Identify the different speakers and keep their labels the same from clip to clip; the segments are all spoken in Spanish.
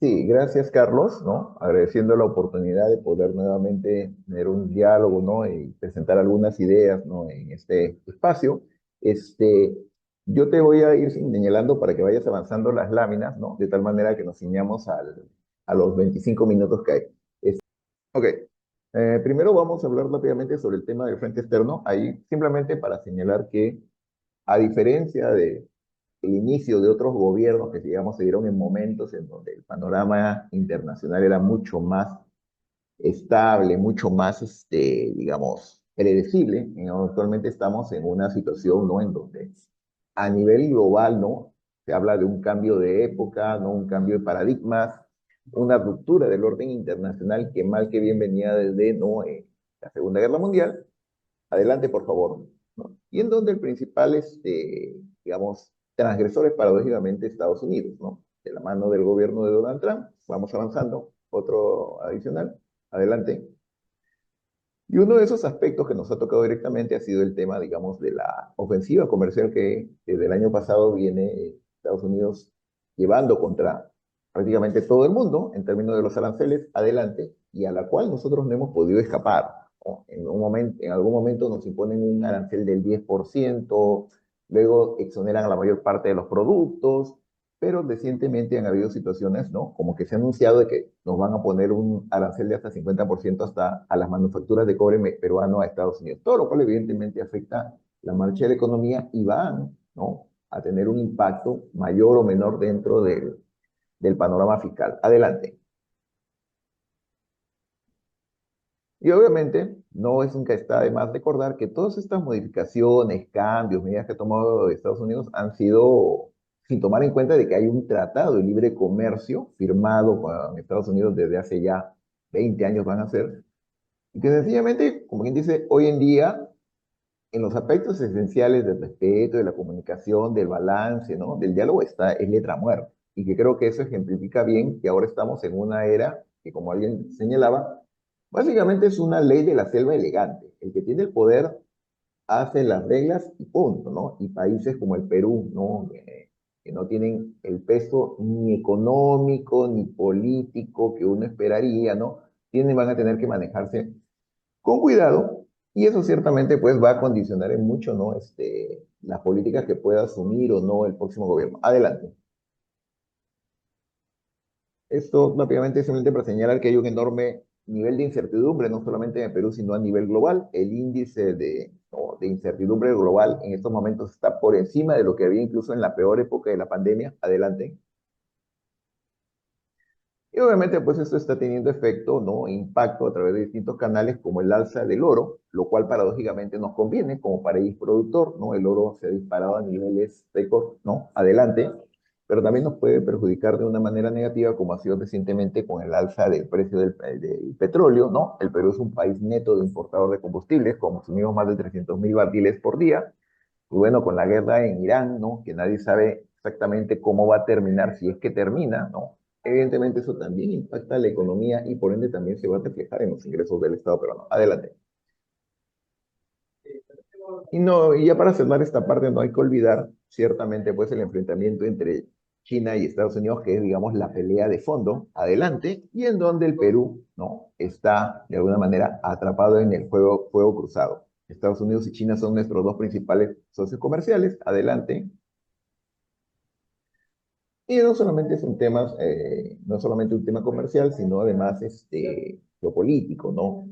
Speaker 1: Sí, gracias Carlos, ¿no? Agradeciendo la oportunidad de poder nuevamente tener un diálogo, ¿no? Y presentar algunas ideas, ¿no? En este espacio. Este, yo te voy a ir señalando para que vayas avanzando las láminas, ¿no? De tal manera que nos ciñamos a los 25 minutos que hay. Ok. Primero vamos a hablar rápidamente sobre el tema del frente externo. Ahí simplemente para señalar que, a diferencia de el inicio de otros gobiernos que, digamos, se dieron en momentos en donde el panorama internacional era mucho más estable, mucho más, digamos, predecible. Actualmente estamos en una situación, ¿no? En donde a nivel global, ¿no? Se habla de un cambio de época, ¿no? Un cambio de paradigmas, una ruptura del orden internacional que mal que bien venía desde, ¿no? La Segunda Guerra Mundial. Adelante, por favor. ¿No? Y en donde el principal, digamos, transgresor es paradójicamente Estados Unidos, ¿no? De la mano del gobierno de Donald Trump. Vamos avanzando. Otro adicional. Adelante. Y uno de esos aspectos que nos ha tocado directamente ha sido el tema, digamos, de la ofensiva comercial que desde el año pasado viene Estados Unidos llevando contra prácticamente todo el mundo en términos de los aranceles, adelante, y a la cual nosotros no hemos podido escapar, ¿no? En algún momento nos imponen un arancel del 10%, luego exoneran a la mayor parte de los productos, pero recientemente han habido situaciones, ¿no? Como que se ha anunciado de que nos van a poner un arancel de hasta 50% hasta a las manufacturas de cobre peruano a Estados Unidos, todo lo cual evidentemente afecta la marcha de la economía y van, ¿no? A tener un impacto mayor o menor dentro del panorama fiscal. Adelante. Y obviamente no es nunca está de más recordar que todas estas modificaciones, cambios, medidas que ha tomado Estados Unidos han sido sin tomar en cuenta de que hay un tratado de libre comercio firmado con Estados Unidos desde hace ya 20 años van a ser, y que sencillamente, como quien dice, hoy en día, en los aspectos esenciales del respeto, de la comunicación, del balance, ¿no? Del diálogo está, es letra muerta. Y que creo que eso ejemplifica bien que ahora estamos en una era que, como alguien señalaba, básicamente es una ley de la selva elegante. El que tiene el poder hace las reglas y punto, ¿no? Y países como el Perú, ¿no? Que no tienen el peso ni económico ni político que uno esperaría, ¿no? Van a tener que manejarse con cuidado, y eso ciertamente pues va a condicionar en mucho, ¿no? Las políticas que pueda asumir o no el próximo gobierno. Adelante. Esto rápidamente es simplemente para señalar que hay un enorme nivel de incertidumbre, no solamente en Perú, sino a nivel global. El índice de incertidumbre global en estos momentos está por encima de lo que había incluso en la peor época de la pandemia. Adelante. Y obviamente, pues esto está teniendo efecto, ¿no? Impacto a través de distintos canales como el alza del oro, lo cual paradójicamente nos conviene como país productor, ¿no? El oro se ha disparado a niveles récord, ¿no? Adelante, pero también nos puede perjudicar de una manera negativa, como ha sido recientemente con el alza del precio del petróleo, ¿no? El Perú es un país neto de importador de combustibles, consumimos más de 300.000 barriles por día, y bueno, con la guerra en Irán, ¿no? Que nadie sabe exactamente cómo va a terminar, si es que termina, ¿no? Evidentemente eso también impacta la economía y por ende también se va a reflejar en los ingresos del Estado peruano. Adelante. Y no, y ya para cerrar esta parte no hay que olvidar ciertamente pues el enfrentamiento entre China y Estados Unidos, que es digamos la pelea de fondo, adelante, y en donde el Perú, ¿no? Está de alguna manera atrapado en el fuego cruzado. Estados Unidos y China son nuestros dos principales socios comerciales, adelante. Y no solamente es un tema, no solamente un tema comercial, sino además geopolítico, ¿no?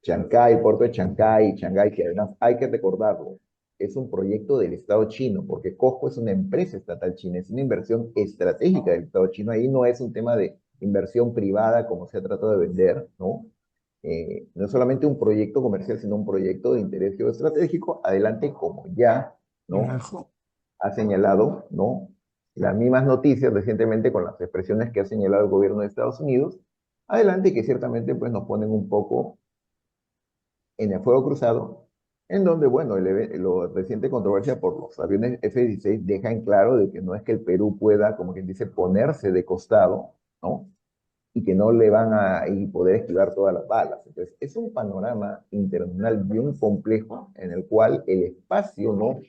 Speaker 1: Chancay, el puerto de Chancay, Shanghái, que además hay que recordarlo, es un proyecto del Estado chino, porque COSCO es una empresa estatal china, es una inversión estratégica del Estado chino. Ahí no es un tema de inversión privada como se ha tratado de vender, ¿no? No es solamente un proyecto comercial, sino un proyecto de interés geoestratégico. Adelante, como ya, ¿no? Ha señalado, ¿no? Las mismas noticias recientemente con las expresiones que ha señalado el gobierno de Estados Unidos. Adelante, que ciertamente pues nos ponen un poco en el fuego cruzado, en donde, bueno, lo reciente controversia por los aviones F-16 deja en claro de que no es que el Perú pueda, como quien dice, ponerse de costado, ¿no? Y que no le van a y poder esquivar todas las balas. Entonces, es un panorama internacional bien complejo en el cual el espacio, ¿no?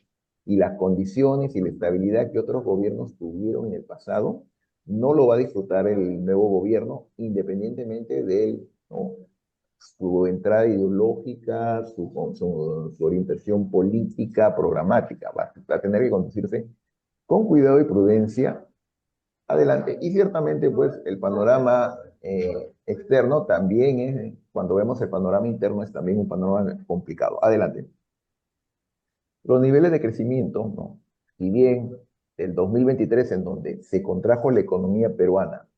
Speaker 1: Y las condiciones y la estabilidad que otros gobiernos tuvieron en el pasado no lo va a disfrutar el nuevo gobierno, independientemente de él, ¿no? Su entrada ideológica, su orientación política, programática. Va a tener que conducirse con cuidado y prudencia adelante. Y ciertamente, pues, el panorama externo también es, cuando vemos el panorama interno, es también un panorama complicado. Adelante. Los niveles de crecimiento, ¿no? Si bien el 2023, en donde se contrajo la economía peruana,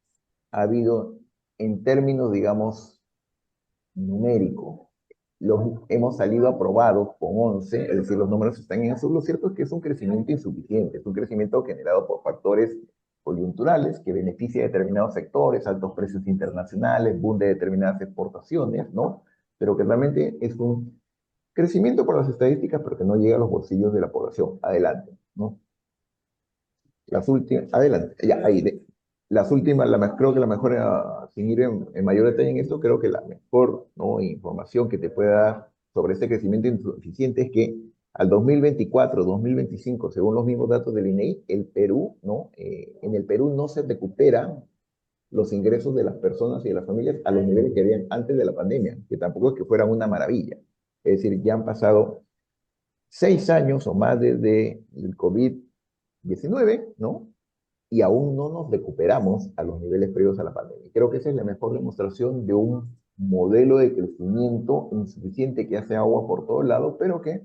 Speaker 1: ha habido, en términos, digamos, numéricos, hemos salido aprobados con 11, es decir, los números están en azul. Lo cierto es que es un crecimiento insuficiente, es un crecimiento generado por factores coyunturales que beneficia a determinados sectores, altos precios internacionales, boom de determinadas exportaciones, ¿no? Pero que realmente es un crecimiento por las estadísticas, pero que no llega a los bolsillos de la población. Adelante, ¿no? Las últimas, adelante, ya, ahí, las últimas, creo que la mejor, sin ir en mayor detalle en esto, creo que la mejor, ¿no?, información que te pueda dar sobre este crecimiento insuficiente es que al 2024, 2025, según los mismos datos del INEI, el Perú, ¿no? En el Perú no se recuperan los ingresos de las personas y de las familias a los niveles que habían antes de la pandemia, que tampoco es que fueran una maravilla. Es decir, ya han pasado 6 años o más desde el COVID-19, ¿no? Y aún no nos recuperamos a los niveles previos a la pandemia. Creo que esa es la mejor demostración de un modelo de crecimiento insuficiente que hace agua por todos lados, pero que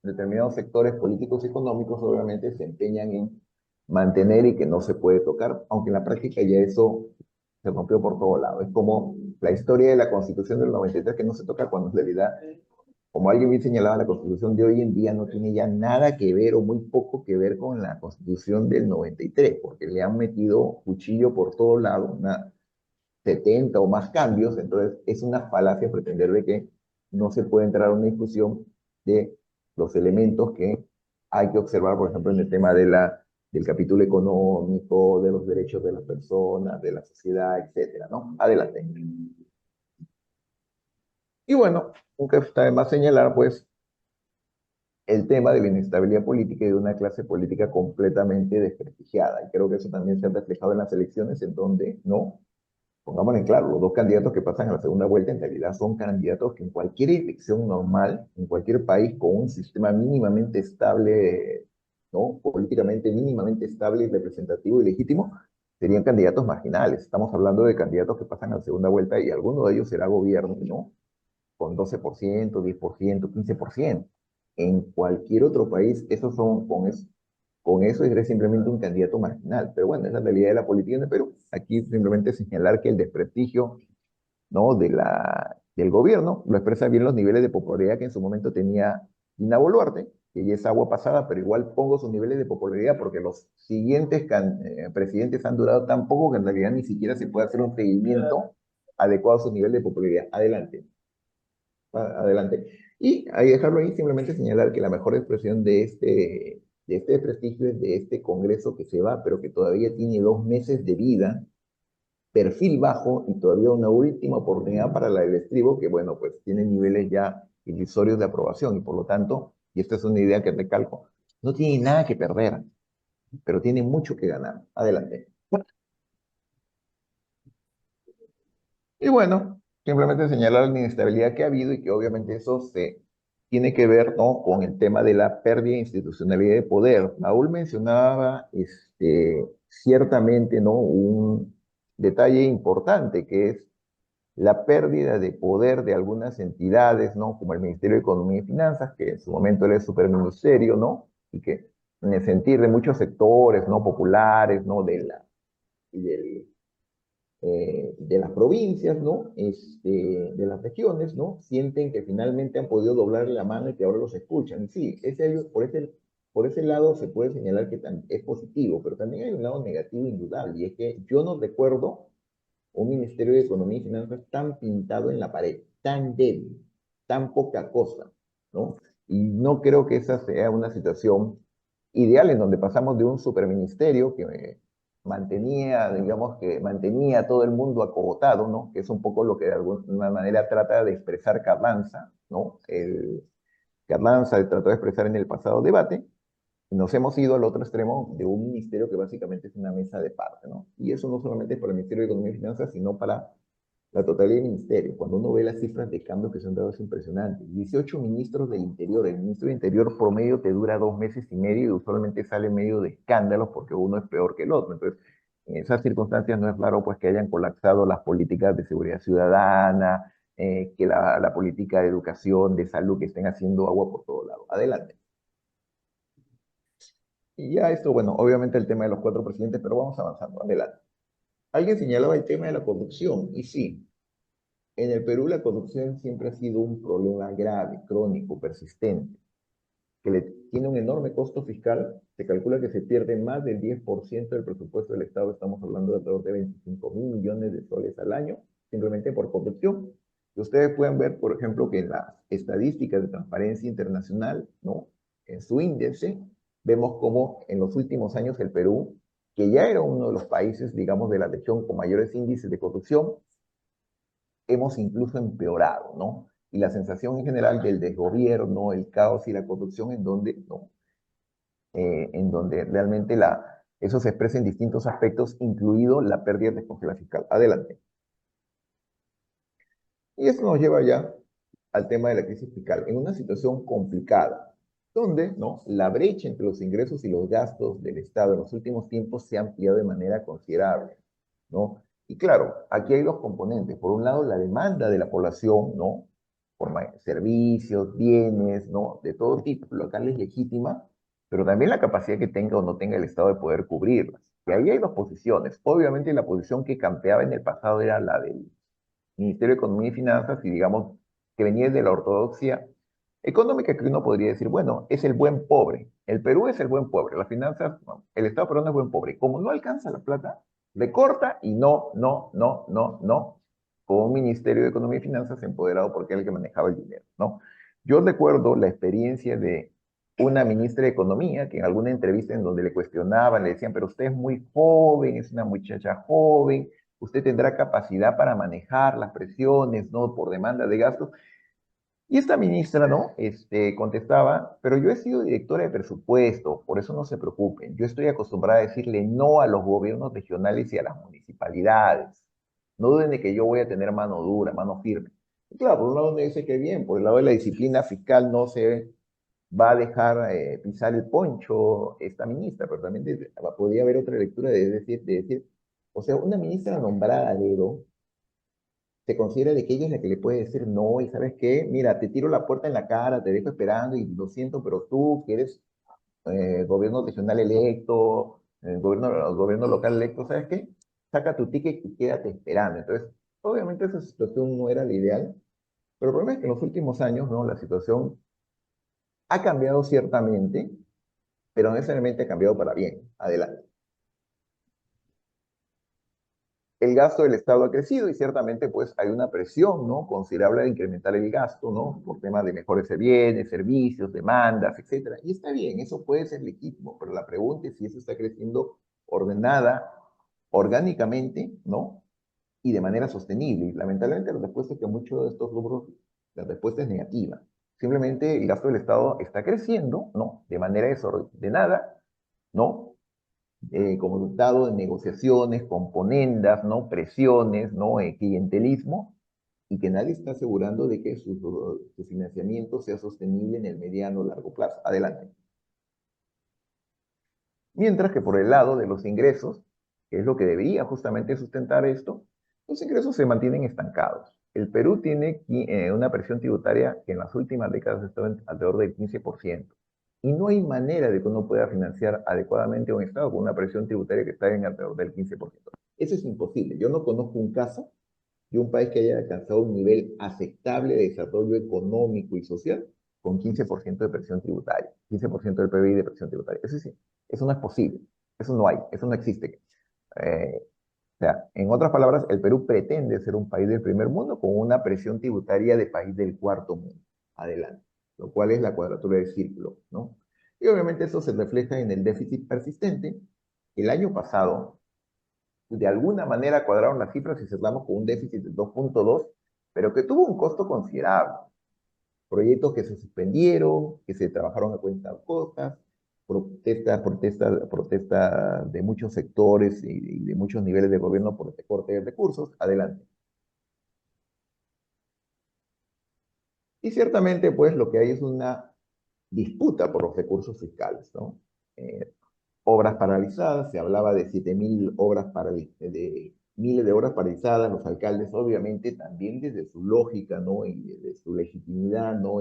Speaker 1: determinados sectores políticos y económicos obviamente se empeñan en mantener y que no se puede tocar, aunque en la práctica ya eso se rompió por todos lados. Es como la historia de la Constitución del 93 que no se toca cuando en realidad, como alguien bien señalaba, la Constitución de hoy en día no tiene ya nada que ver o muy poco que ver con la Constitución del 93, porque le han metido cuchillo por todos lados, 70 o más cambios. Entonces es una falacia pretender de que no se puede entrar a una discusión de los elementos que hay que observar, por ejemplo, en el tema del capítulo económico, de los derechos de las personas, de la sociedad, etcétera, ¿no? Adelante. Y bueno, nunca está de más señalar, pues, el tema de la inestabilidad política y de una clase política completamente desprestigiada. Y creo que eso también se ha reflejado en las elecciones, en donde, ¿no? Pongámoslo en claro, los dos candidatos que pasan a la segunda vuelta en realidad son candidatos que en cualquier elección normal, en cualquier país con un sistema mínimamente estable, ¿no? Políticamente mínimamente estable, representativo y legítimo, serían candidatos marginales. Estamos hablando de candidatos que pasan a la segunda vuelta y alguno de ellos será gobierno, ¿no? Con 12%, 10%, 15%. En cualquier otro país, esos son, con eso eres simplemente un candidato marginal. Pero bueno, es la realidad de la política en el Perú. Aquí simplemente señalar que el desprestigio, ¿no?, del gobierno lo expresa bien los niveles de popularidad que en su momento tenía Dina Boluarte, que ya es agua pasada, pero igual pongo sus niveles de popularidad porque los siguientes presidentes han durado tan poco que en realidad ni siquiera se puede hacer un seguimiento adecuado a su nivel de popularidad. Adelante. Adelante. Y ahí dejarlo ahí, simplemente señalar que la mejor expresión de este prestigio es de este Congreso que se va, pero que todavía tiene 2 meses de vida, perfil bajo y todavía una última oportunidad para la del estribo, que bueno, pues tiene niveles ya irrisorios de aprobación y por lo tanto, y esta es una idea que recalco, no tiene nada que perder, pero tiene mucho que ganar. Adelante. Y bueno, simplemente señalar la inestabilidad que ha habido y que obviamente eso se tiene que ver, ¿no?, con el tema de la pérdida de institucionalidad de poder. Raúl mencionaba ciertamente, ¿no?, un detalle importante que es la pérdida de poder de algunas entidades, ¿no?, como el Ministerio de Economía y Finanzas, que en su momento era el superministerio, ¿no?, y que en el sentir de muchos sectores, ¿no?, populares, ¿no?, y de las provincias, ¿no? De las regiones, ¿no? Sienten que finalmente han podido doblarle la mano y que ahora los escuchan. Y sí, por ese lado se puede señalar que es positivo, pero también hay un lado negativo indudable, y es que yo no recuerdo un Ministerio de Economía y Finanzas tan pintado en la pared, tan débil, tan poca cosa, ¿no? Y no creo que esa sea una situación ideal en donde pasamos de un superministerio que mantenía, digamos, que mantenía a todo el mundo acogotado, ¿no? Que es un poco lo que de alguna manera trata de expresar Carranza, ¿no? Carranza trató de expresar en el pasado debate, nos hemos ido al otro extremo de un ministerio que básicamente es una mesa de parte, ¿no? Y eso no solamente es para el Ministerio de Economía y Finanzas, sino para la totalidad del ministerio. Cuando uno ve las cifras de cambio que se han dado es impresionante. 18 ministros del Interior. El ministro del Interior promedio te dura 2 meses y medio y usualmente sale medio de escándalos porque uno es peor que el otro. Entonces, en esas circunstancias no es raro pues que hayan colapsado las políticas de seguridad ciudadana, que la política de educación, de salud, que estén haciendo agua por todo lado. Adelante. Y ya esto, bueno, obviamente el tema de los 4 presidentes, pero vamos avanzando. Adelante. Alguien señalaba el tema de la corrupción, y sí, en el Perú la corrupción siempre ha sido un problema grave, crónico, persistente, que le tiene un enorme costo fiscal. Se calcula que se pierde más del 10% del presupuesto del Estado, estamos hablando de alrededor de 25.000 millones de soles al año, simplemente por corrupción. Y ustedes pueden ver, por ejemplo, que en las estadísticas de Transparencia Internacional, ¿no? En su índice, vemos cómo en los últimos años el Perú, que ya era uno de los países, digamos, de la región con mayores índices de corrupción, hemos incluso empeorado, ¿no? Y la sensación en general del desgobierno, el caos y la corrupción en donde, ¿no? En donde realmente eso se expresa en distintos aspectos, incluido la pérdida de responsabilidad fiscal. Adelante. Y eso nos lleva ya al tema de la crisis fiscal, en una situación complicada, donde, ¿no? La brecha entre los ingresos y los gastos del Estado en los últimos tiempos se ha ampliado de manera considerable, ¿no? Y claro, aquí hay dos componentes. Por un lado, la demanda de la población, ¿no? Por servicios, bienes, ¿no? De todo tipo, local es legítima, pero también la capacidad que tenga o no tenga el Estado de poder cubrirlas. Y ahí hay dos posiciones. Obviamente la posición que campeaba en el pasado era la del Ministerio de Economía y Finanzas, y digamos que venía de la ortodoxia económica, que uno podría decir, bueno, es el buen pobre. El Perú es el buen pobre. Las finanzas, no, el Estado peruano es buen pobre. Como no alcanza la plata, le corta y no, no, no, no, no, con un Ministerio de Economía y Finanzas empoderado porque era el que manejaba el dinero, ¿no? Yo recuerdo la experiencia de una ministra de Economía que en alguna entrevista en donde le cuestionaban, le decían, pero usted es muy joven, es una muchacha joven, usted tendrá capacidad para manejar las presiones, ¿no? Por demanda de gastos. Y esta ministra, ¿no? Contestaba, pero yo he sido directora de presupuesto, por eso no se preocupen. Yo estoy acostumbrada a decirle no a los gobiernos regionales y a las municipalidades. No duden de que yo voy a tener mano dura, mano firme. Y claro, por un lado me dice que bien, por el lado de la disciplina fiscal no se va a dejar pisar el poncho esta ministra, pero también podría haber otra lectura de decir, o sea, una ministra nombrada a dedo se considera de que ella es la que le puede decir no, y ¿sabes qué? Mira, te tiro la puerta en la cara, te dejo esperando y lo siento, pero tú que eres gobierno regional electo, gobierno local electo, ¿sabes qué? Saca tu ticket y quédate esperando. Entonces, obviamente esa situación no era la ideal, pero el problema es que en los últimos años, ¿no? La situación ha cambiado ciertamente, pero no necesariamente ha cambiado para bien. Adelante. El gasto del Estado ha crecido y ciertamente pues hay una presión, ¿no? Considerable de incrementar el gasto, ¿no? Por temas de mejores bienes, servicios, demandas, etcétera. Y está bien, eso puede ser legítimo, pero la pregunta es si eso está creciendo ordenada, orgánicamente, ¿no? Y de manera sostenible. Y lamentablemente la respuesta es que muchos de estos rubros, la respuesta es negativa. Simplemente el gasto del Estado está creciendo, ¿no? De manera desordenada, ¿no? Como resultado de negociaciones, componendas, ¿no? Presiones, ¿no? Clientelismo, y que nadie está asegurando de que su financiamiento sea sostenible en el mediano o largo plazo. Adelante. Mientras que por el lado de los ingresos, que es lo que debería justamente sustentar esto, los ingresos se mantienen estancados. El Perú tiene una presión tributaria que en las últimas décadas ha estado alrededor del 15%. Y no hay manera de que uno pueda financiar adecuadamente un Estado con una presión tributaria que está en alrededor del 15%. Eso es imposible. Yo no conozco un caso de un país que haya alcanzado un nivel aceptable de desarrollo económico y social con 15% de presión tributaria, 15% del PBI de presión tributaria. Eso sí, eso no es posible, eso no hay, eso no existe. O sea, en otras palabras, el Perú pretende ser un país del primer mundo con una presión tributaria de país del cuarto mundo. Adelante. Lo cual es la cuadratura del círculo, ¿no? Y obviamente eso se refleja en el déficit persistente. El año pasado, de alguna manera cuadraron las cifras y cerramos con un déficit de 2.2, pero que tuvo un costo considerable. Proyectos que se suspendieron, que se trabajaron a cuenta costas, protesta de muchos sectores y de muchos niveles de gobierno por este corte de recursos. Adelante. Y ciertamente, pues, lo que hay es una disputa por los recursos fiscales, ¿no? Obras paralizadas, se hablaba de 7.000 obras de miles de obras paralizadas, los alcaldes obviamente también desde su lógica, ¿no? Y desde su legitimidad, ¿no?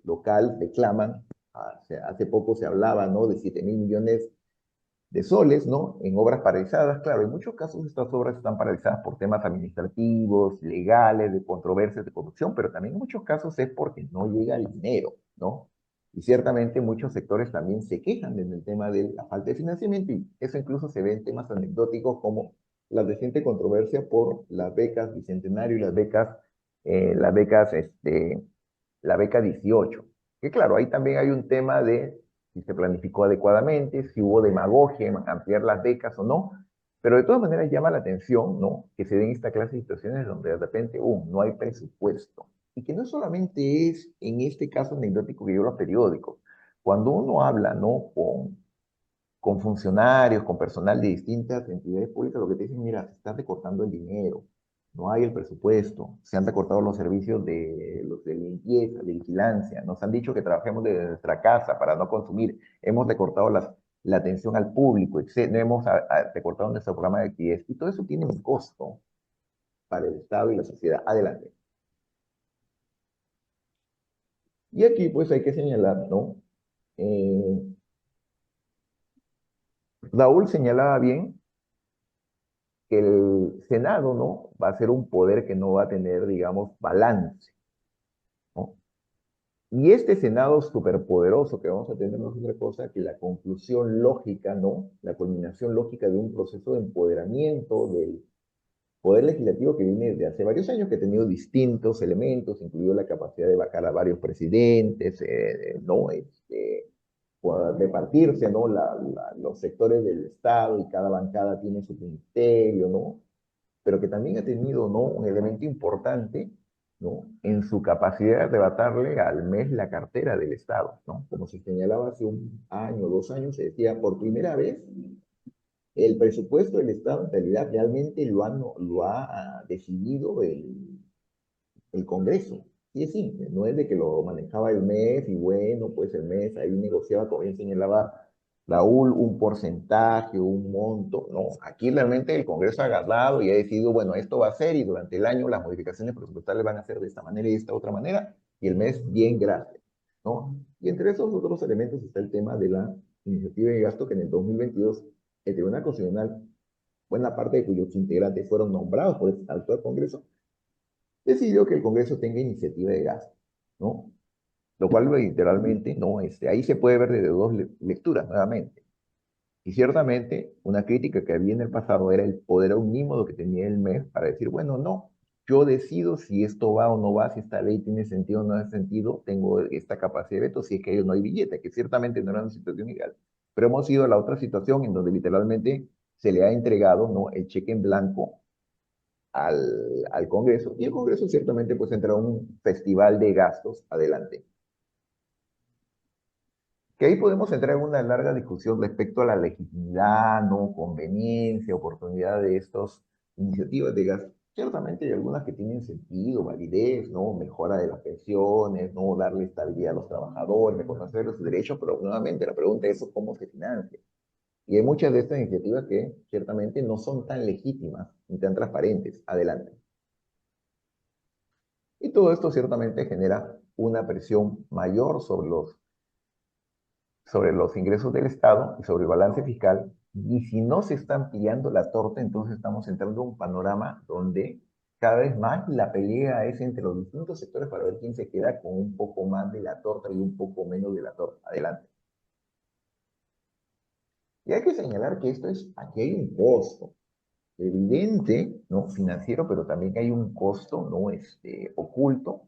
Speaker 1: Local reclaman, hace poco se hablaba, ¿no? De 7.000 millones de soles, ¿no? En obras paralizadas. Claro, en muchos casos estas obras están paralizadas por temas administrativos, legales, de controversias, de corrupción, pero también en muchos casos es porque no llega el dinero, ¿no? Y ciertamente muchos sectores también se quejan del tema de la falta de financiamiento y eso incluso se ve en temas anecdóticos como la reciente controversia por las becas Bicentenario y la beca 18. Que claro, ahí también hay un tema de si se planificó adecuadamente, si hubo demagogia en ampliar las becas o no, pero de todas maneras llama la atención, ¿no? Que se den esta clase de situaciones donde de repente, no hay presupuesto. Y que no solamente es en este caso anecdótico que yo los periódicos. Cuando uno habla, ¿no? Con funcionarios, con personal de distintas entidades públicas, lo que te dicen, mira, se está recortando el dinero, no hay el presupuesto, se han recortado los servicios los de limpieza, de vigilancia, nos han dicho que trabajemos desde nuestra casa para no consumir, hemos recortado la atención al público, no hemos recortado nuestro programa de actividades, y todo eso tiene un costo para el Estado y la sociedad. Adelante. Y aquí pues hay que señalar, ¿no? Eh, Raúl señalaba bien que el Senado, ¿no? Va a ser un poder que no va a tener, digamos, balance, ¿no? Y este Senado superpoderoso que vamos a tener no es otra cosa que la conclusión lógica, ¿no? La culminación lógica de un proceso de empoderamiento del poder legislativo que viene desde hace varios años, que ha tenido distintos elementos, incluido la capacidad de vacar a varios presidentes, ¿no? Repartirse, ¿no? Los sectores del Estado y cada bancada tiene su ministerio, ¿no? Pero que también ha tenido, ¿no? Un elemento importante, ¿no? En su capacidad de arrebatarle al mes la cartera del Estado, ¿no? Como se señalaba hace un año, 2 años, se decía por primera vez el presupuesto del Estado en realidad realmente lo ha decidido el Congreso. Y es simple, no es de que lo manejaba el mes y bueno, pues el mes ahí negociaba, como bien señalaba Raúl, un porcentaje, un monto. No, aquí realmente el Congreso ha agarrado y ha decidido, bueno, esto va a ser y durante el año las modificaciones presupuestales van a ser de esta manera y de esta otra manera y el mes bien gracias, ¿no? Y entre esos otros elementos está el tema de la iniciativa de gasto que en el 2022 el Tribunal Constitucional, buena parte de cuyos integrantes fueron nombrados por el actual Congreso, decidió que el Congreso tenga iniciativa de gasto, ¿no? Lo cual literalmente, ¿no? Ahí se puede ver desde dos lecturas nuevamente. Y ciertamente una crítica que había en el pasado era el poder omnímodo que tenía el MES para decir, bueno, no, yo decido si esto va o no va, si esta ley tiene sentido o no tiene sentido, tengo esta capacidad de veto, si es que ellos no hay billete, que ciertamente no era una situación ideal. Pero hemos ido a la otra situación en donde literalmente se le ha entregado, ¿no? El cheque en blanco al Congreso, y el Congreso ciertamente pues entra a un festival de gastos adelante. Que ahí podemos entrar en una larga discusión respecto a la legitimidad, no conveniencia, oportunidad de estas iniciativas de gasto. Ciertamente hay algunas que tienen sentido, validez, ¿no? Mejora de las pensiones, ¿no? Darle estabilidad a los trabajadores, reconocer sus derechos, pero nuevamente la pregunta es cómo se financia. Y hay muchas de estas iniciativas que ciertamente no son tan legítimas ni tan transparentes. Adelante. Y todo esto ciertamente genera una presión mayor sobre los ingresos del Estado y sobre el balance fiscal. Y si no se está ampliando la torta, entonces estamos entrando en un panorama donde cada vez más la pelea es entre los distintos sectores para ver quién se queda con un poco más de la torta y un poco menos de la torta. Adelante. Y hay que señalar que aquí hay un costo evidente, ¿no? Financiero, pero también hay un costo, ¿no? Oculto,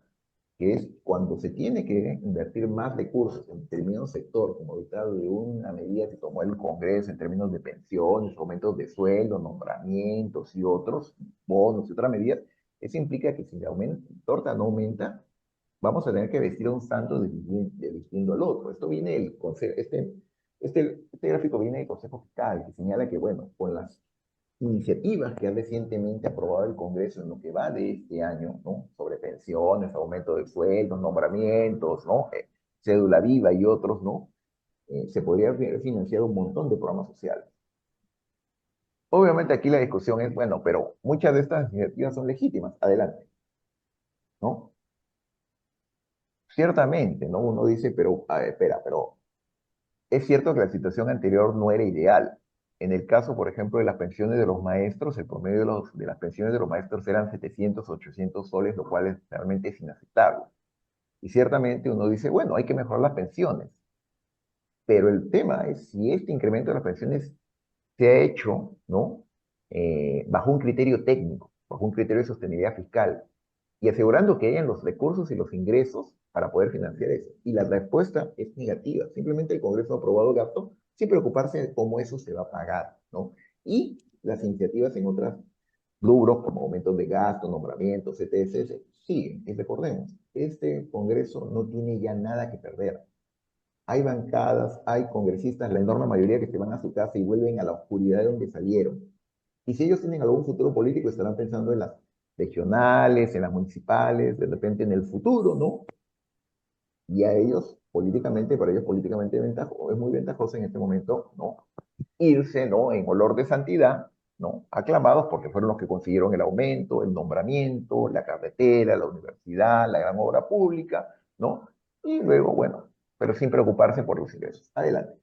Speaker 1: que es cuando se tiene que invertir más recursos en determinado sector, como ahorita de una medida que tomó el Congreso en términos de pensiones, aumentos de sueldo, nombramientos y otros bonos y otras medidas, eso implica que si la torta no aumenta, vamos a tener que vestir a un santo de vistiendo al otro. Esto viene del consejo, Este gráfico viene del Consejo Fiscal, que señala que, bueno, con las iniciativas que ha recientemente aprobado el Congreso en lo que va de este año, ¿no? Sobre pensiones, aumento de sueldos, nombramientos, ¿no? Cédula viva y otros, ¿no? Se podría haber financiado un montón de programas sociales. Obviamente aquí la discusión es, bueno, pero muchas de estas iniciativas son legítimas, adelante, ¿no? Ciertamente, ¿no? Uno dice, pero, a ver, espera, pero es cierto que la situación anterior no era ideal. En el caso, por ejemplo, de las pensiones de los maestros, el promedio de las pensiones de los maestros eran 700, 800 soles, lo cual es realmente es inaceptable. Y ciertamente uno dice, bueno, hay que mejorar las pensiones. Pero el tema es si este incremento de las pensiones se ha hecho, ¿no? Bajo un criterio técnico, bajo un criterio de sostenibilidad fiscal, y asegurando que hayan los recursos y los ingresos para poder financiar eso. Y la respuesta es negativa. Simplemente el Congreso ha aprobado gasto sin preocuparse de cómo eso se va a pagar, ¿no? Y las iniciativas en otros rubros, como aumentos de gasto, nombramientos, etc., siguen. Y recordemos, este Congreso no tiene ya nada que perder. Hay bancadas, hay congresistas, la enorme mayoría que se van a su casa y vuelven a la oscuridad de donde salieron. Y si ellos tienen algún futuro político, estarán pensando en las regionales, en las municipales, de repente en el futuro, ¿no? Y a ellos, políticamente, para ellos políticamente es muy ventajoso en este momento, ¿no? Irse, ¿no? En olor de santidad, ¿no? Aclamados porque fueron los que consiguieron el aumento, el nombramiento, la carretera, la universidad, la gran obra pública, ¿no? Y luego, bueno, pero sin preocuparse por los ingresos. Adelante.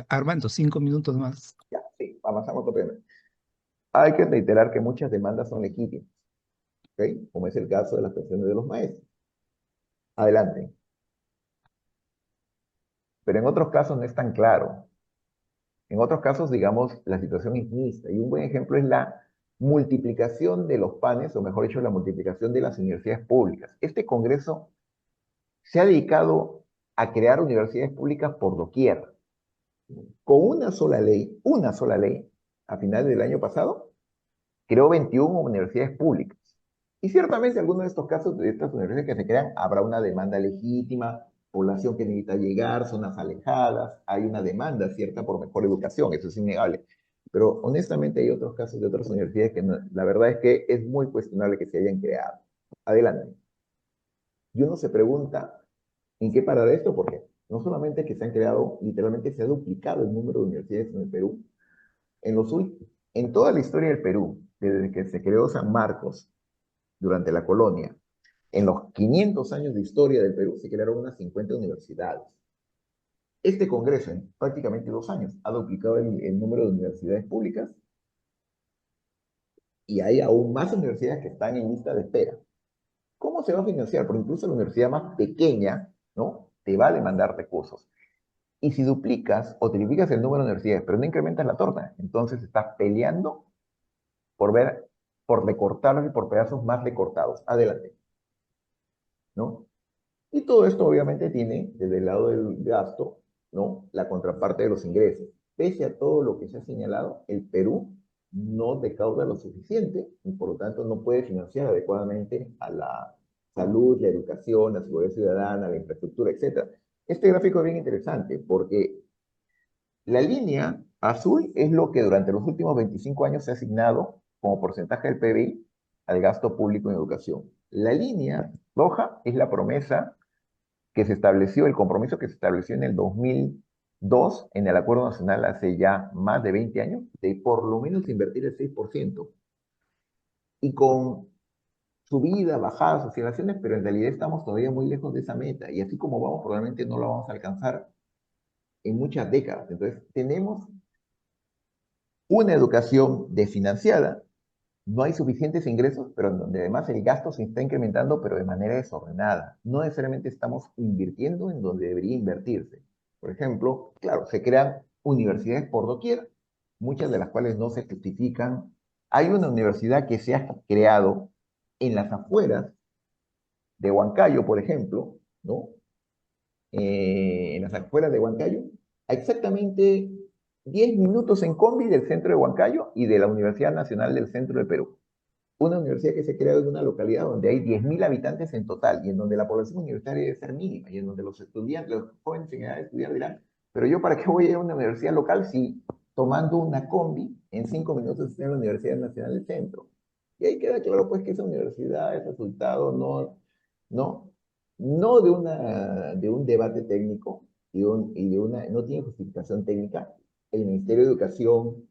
Speaker 2: Armando, 5 minutos más.
Speaker 1: Ya, sí, avanzamos otro tema. Hay que reiterar que muchas demandas son legítimas, ¿ok? Como es el caso de las pensiones de los maestros. Adelante. Pero en otros casos no es tan claro. En otros casos, digamos, la situación es mixta. Y un buen ejemplo es la multiplicación de los panes, o mejor dicho, la multiplicación de las universidades públicas. Este Congreso se ha dedicado a crear universidades públicas por doquier. Con una sola ley, a finales del año pasado, creó 21 universidades públicas. Y ciertamente algunos de estos casos, de estas universidades que se crean, habrá una demanda legítima, población que necesita llegar, zonas alejadas, hay una demanda cierta por mejor educación, eso es innegable. Pero honestamente hay otros casos de otras universidades que la verdad es que es muy cuestionable que se hayan creado. Adelante. Y uno se pregunta, ¿en qué parar esto? Porque no solamente que se han creado, literalmente se ha duplicado el número de universidades en el Perú, en toda la historia del Perú, desde que se creó San Marcos durante la colonia, en los 500 años de historia del Perú se crearon unas 50 universidades. Este Congreso, en prácticamente 2 años, ha duplicado el número de universidades públicas y hay aún más universidades que están en lista de espera. ¿Cómo se va a financiar? Porque incluso la universidad más pequeña, ¿no? Te va a demandar recursos. Y si duplicas o triplicas el número de universidades, pero no incrementas la torta, entonces estás peleando por ver, por recortarlos y por pedazos más recortados. Adelante, ¿no? Y todo esto obviamente tiene, desde el lado del gasto, ¿no? La contraparte de los ingresos. Pese a todo lo que se ha señalado, el Perú no recauda lo suficiente y por lo tanto no puede financiar adecuadamente a la salud, la educación, la seguridad ciudadana, la infraestructura, etcétera. Este gráfico es bien interesante porque la línea azul es lo que durante los últimos 25 años se ha asignado como porcentaje del PBI al gasto público en educación. La línea roja es la promesa que se estableció, el compromiso que se estableció en el 2002 en el Acuerdo Nacional hace ya más de 20 años, de por lo menos invertir el 6%. Y con subidas, bajadas, oscilaciones, pero en realidad estamos todavía muy lejos de esa meta. Y así como vamos, probablemente no la vamos a alcanzar en muchas décadas. Entonces, tenemos una educación desfinanciada, no hay suficientes ingresos, pero en donde además el gasto se está incrementando, pero de manera desordenada. No necesariamente estamos invirtiendo en donde debería invertirse. Por ejemplo, claro, se crean universidades por doquier, muchas de las cuales no se justifican. Hay una universidad que se ha creado en las afueras de Huancayo, por ejemplo, ¿no? En las afueras de Huancayo, a exactamente 10 minutos en combi del centro de Huancayo y de la Universidad Nacional del Centro del Perú. Una universidad que se ha creado en una localidad donde hay 10.000 habitantes en total y en donde la población universitaria debe ser mínima y en donde los estudiantes, los jóvenes en edad de estudiar dirán, Pero yo, ¿para qué voy a ir a una universidad local si tomando una combi en 5 minutos estoy en la Universidad Nacional del Centro? Y ahí queda claro, pues, que esa universidad es resultado no, no de un debate técnico no tiene justificación técnica. El Ministerio de Educación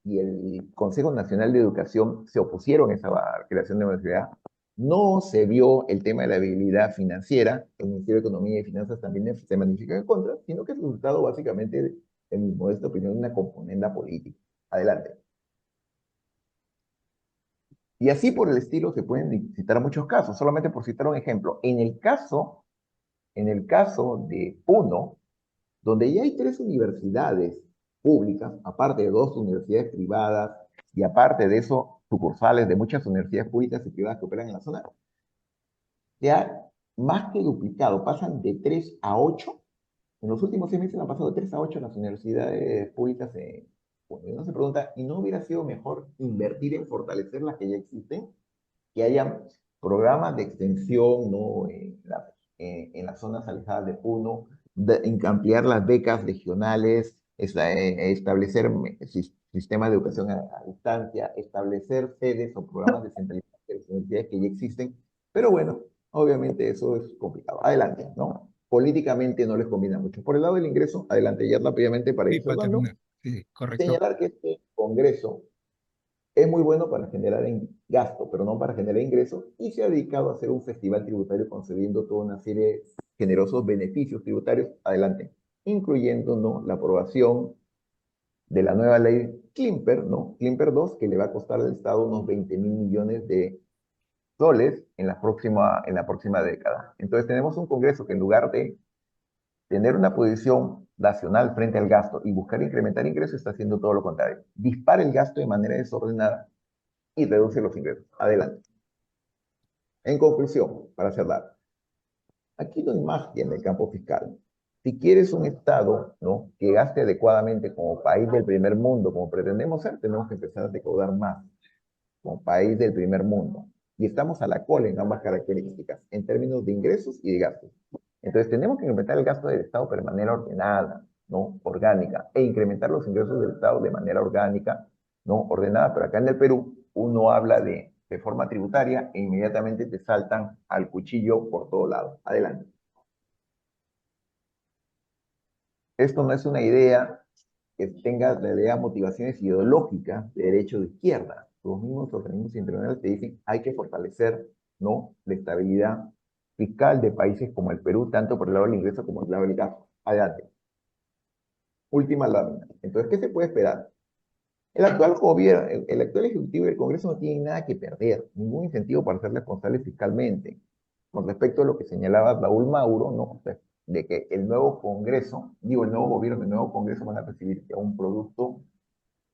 Speaker 1: y el Consejo Nacional de Educación se opusieron a esa creación de universidad. No se vio el tema de la viabilidad financiera. El Ministerio de Economía y Finanzas también se magnifica en contra, sino que es resultado básicamente, en mi modesta opinión, de una componenda política. Adelante. Y así por el estilo se pueden citar muchos casos, solamente por citar un ejemplo. En el caso de Puno, donde ya hay 3 universidades públicas, aparte de 2 universidades privadas, y aparte de eso, sucursales de muchas universidades públicas y privadas que operan en la zona, ya más que duplicado, pasan de 3 a 8. En los últimos 6 meses han pasado de 3 a 8 las universidades públicas. Bueno, y uno se pregunta, ¿y no hubiera sido mejor invertir en fortalecer las que ya existen? Que haya programas de extensión, ¿no? En las zonas alejadas de Puno, en ampliar las becas regionales, establecer sistemas de educación a distancia, establecer sedes o programas descentralizados de las universidades que ya existen. Pero bueno, obviamente eso es complicado. Adelante, ¿no? Políticamente no les combina mucho. Por el lado del ingreso, adelante ya rápidamente para
Speaker 2: Sí,
Speaker 1: ir
Speaker 2: para
Speaker 1: cerrando,
Speaker 2: terminar. Sí, correcto.
Speaker 1: señalar que este Congreso es muy bueno para generar gasto, pero no para generar ingresos, y se ha dedicado a hacer un festival tributario concediendo toda una serie de generosos beneficios tributarios adelante, incluyendo, ¿no?, la aprobación de la nueva ley Klimper, ¿no? Klimper 2, que le va a costar al Estado unos 20.000 millones de soles en la próxima década. Entonces tenemos un Congreso que, en lugar de tener una posición nacional frente al gasto y buscar incrementar ingresos, está haciendo todo lo contrario. Dispara el gasto de manera desordenada y reduce los ingresos. Adelante. En conclusión, para cerrar, aquí no hay magia en el campo fiscal. Si quieres un Estado, ¿no?, que gaste adecuadamente como país del primer mundo, como pretendemos ser, tenemos que empezar a recaudar más como país del primer mundo. Y estamos a la cola en ambas características, en términos de ingresos y de gastos. Entonces tenemos que incrementar el gasto del Estado de manera ordenada, ¿no?, orgánica, e incrementar los ingresos del Estado de manera orgánica, ¿no?, ordenada. Pero acá en el Perú uno habla de reforma tributaria e inmediatamente te saltan al cuchillo por todo lado. Adelante. Esto no es una idea que tenga la idea motivaciones ideológicas de derecha o de izquierda. Los mismos organismos internacionales te dicen hay que fortalecer, ¿no?, la estabilidad fiscal de países como el Perú, tanto por el lado del ingreso como por el lado del gasto. Adelante. Última lámina. Entonces, ¿qué se puede esperar? El actual gobierno, el actual ejecutivo del Congreso no tiene nada que perder, ningún incentivo para ser responsables fiscalmente. Con respecto a lo que señalaba Raúl Mauro, ¿no?, de que el nuevo Congreso, digo, el nuevo gobierno, el nuevo Congreso van a recibir un producto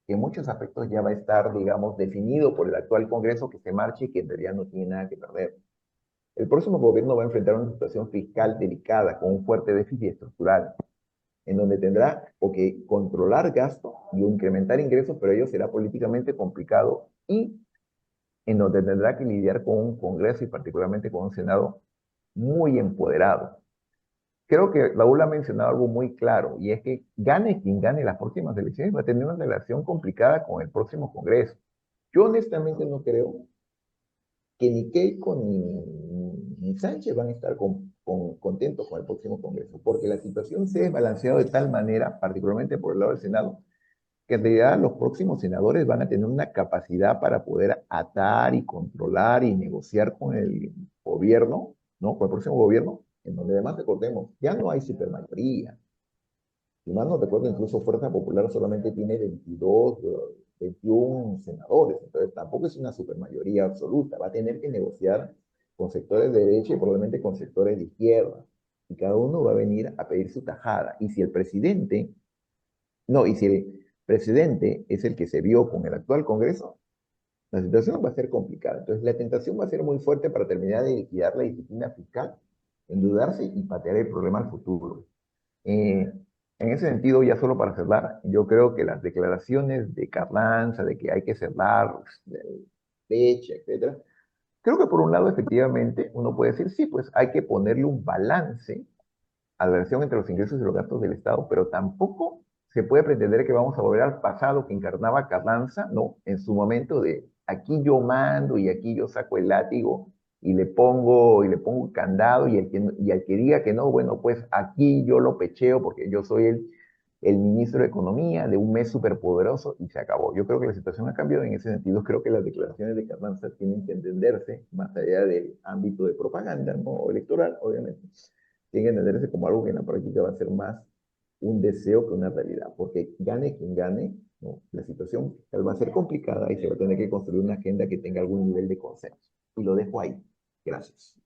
Speaker 1: que en muchos aspectos ya va a estar, digamos, definido por el actual Congreso que se marche y que en realidad no tiene nada que perder. El próximo gobierno va a enfrentar una situación fiscal delicada con un fuerte déficit estructural, en donde tendrá o que controlar gastos y incrementar ingresos, pero ello será políticamente complicado, y en donde tendrá que lidiar con un Congreso y particularmente con un Senado muy empoderado. Creo que Raúl ha mencionado algo muy claro, y es que gane quien gane las próximas elecciones va a tener una relación complicada con el próximo Congreso. Yo honestamente no creo que ni Keiko ni Sánchez van a estar contentos con el próximo Congreso, porque la situación se ha desbalanceado de tal manera, particularmente por el lado del Senado, que en realidad los próximos senadores van a tener una capacidad para poder atar y controlar y negociar con el gobierno, ¿no?, con el próximo gobierno, en donde además recordemos, ya no hay supermayoría. Si mal no recuerdo, incluso Fuerza Popular solamente tiene 22, 21 senadores, entonces tampoco es una supermayoría absoluta. Va a tener que negociar con sectores de derecha y probablemente con sectores de izquierda. Y cada uno va a venir a pedir su tajada. Y si el presidente, no, y si el presidente es el que se vio con el actual Congreso, la situación va a ser complicada. Entonces la tentación va a ser muy fuerte para terminar de liquidar la disciplina fiscal, endeudarse y patear el problema al futuro. Eh, en ese sentido, ya solo para cerrar, yo creo que las declaraciones de Carranza, de que hay que cerrar fecha, etcétera, creo que por un lado, efectivamente, uno puede decir, sí, pues hay que ponerle un balance adversión entre los ingresos y los gastos del Estado, pero tampoco se puede pretender que vamos a volver al pasado que encarnaba Carranza, ¿no? En su momento de aquí yo mando y aquí yo saco el látigo y le pongo candado y al que diga que no, bueno, pues aquí yo lo pecheo porque yo soy el ministro de Economía de un mes superpoderoso y se acabó. Yo creo que la situación ha cambiado en ese sentido. Creo que las declaraciones de Carranza tienen que entenderse más allá del ámbito de propaganda, ¿no? O electoral, obviamente. Tienen que entenderse como algo que en la práctica va a ser más un deseo que una realidad, porque gane quien gane, ¿no? La situación fiscal va a ser complicada y se va a tener que construir una agenda que tenga algún nivel de consenso. Y lo dejo ahí. Gracias.